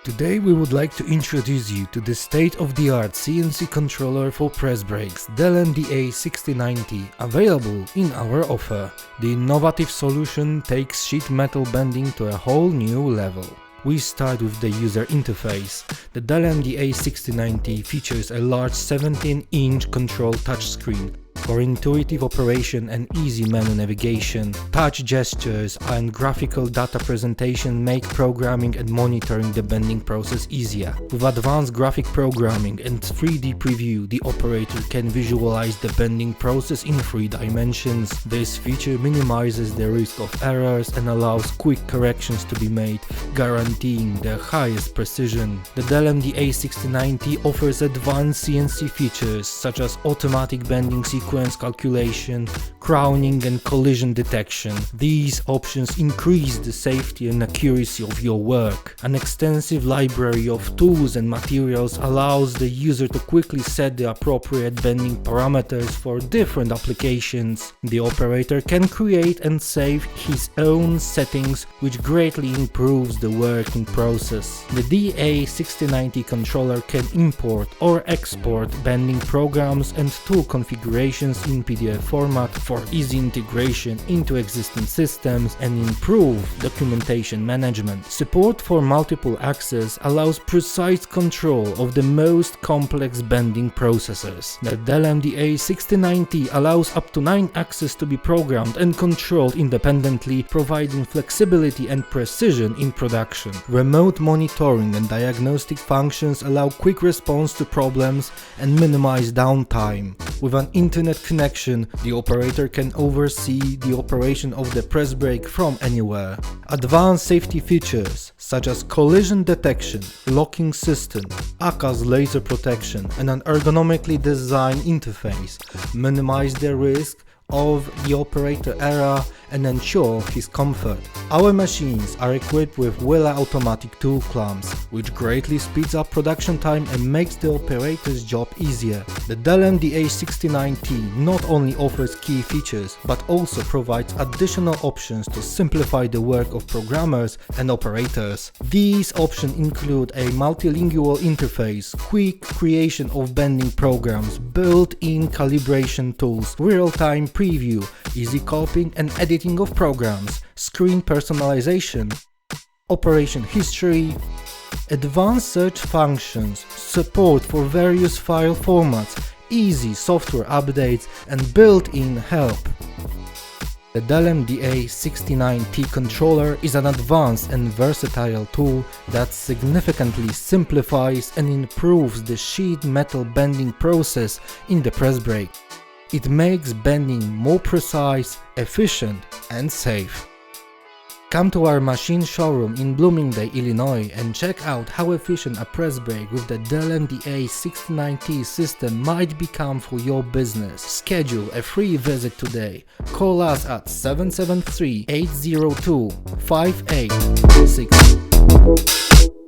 Today we would like to introduce you to the state-of-the-art CNC controller for press brakes Delem DA-69T, available in our offer. The innovative solution takes sheet metal bending to a whole new level. We start with the user interface. The Delem DA-69T features a large 17-inch control touchscreen for intuitive operation and easy menu navigation. Touch gestures and graphical data presentation make programming and monitoring the bending process easier. With advanced graphic programming and 3D preview, the operator can visualize the bending process in 3 dimensions. This feature minimizes the risk of errors and allows quick corrections to be made, guaranteeing the highest precision. The Delem DA-69T offers advanced CNC features such as automatic bending sequence calculation, crowning and collision detection. These options increase the safety and accuracy of your work. An extensive library of tools and materials allows the user to quickly set the appropriate bending parameters for different applications. The operator can create and save his own settings, which greatly improves the working process. The DA-69T controller can import or export bending programs and tool configurations in PDF format for easy integration into existing systems and improve documentation management. Support for multiple access allows precise control of the most complex bending processes. The Delem DA-69T allows up to 9 axes to be programmed and controlled independently, providing flexibility and precision in production. Remote monitoring and diagnostic functions allow quick response to problems and minimize downtime. With an internet connection, the operator can oversee the operation of the press brake from anywhere. Advanced safety features such as collision detection, locking system, ACAS laser protection, and an ergonomically designed interface minimize the risk of the operator error and ensure his comfort. Our machines are equipped with Willa automatic tool clamps, which greatly speeds up production time and makes the operator's job easier. The Delem DA-69T not only offers key features but also provides additional options to simplify the work of programmers and operators. These options include a multilingual interface, quick creation of bending programs, built-in calibration tools, real-time preview, easy copying and editing of programs, screen personalization, operation history, advanced search functions, support for various file formats, easy software updates, and built-in help. The Delem DA-69T controller is an advanced and versatile tool that significantly simplifies and improves the sheet metal bending process in the press brake. It makes bending more precise, efficient, and safe. Come to our machine showroom in Bloomingdale, Illinois and check out how efficient a press brake with the Delem DA-69T system might become for your business. Schedule a free visit today. Call us at 773-802-5860.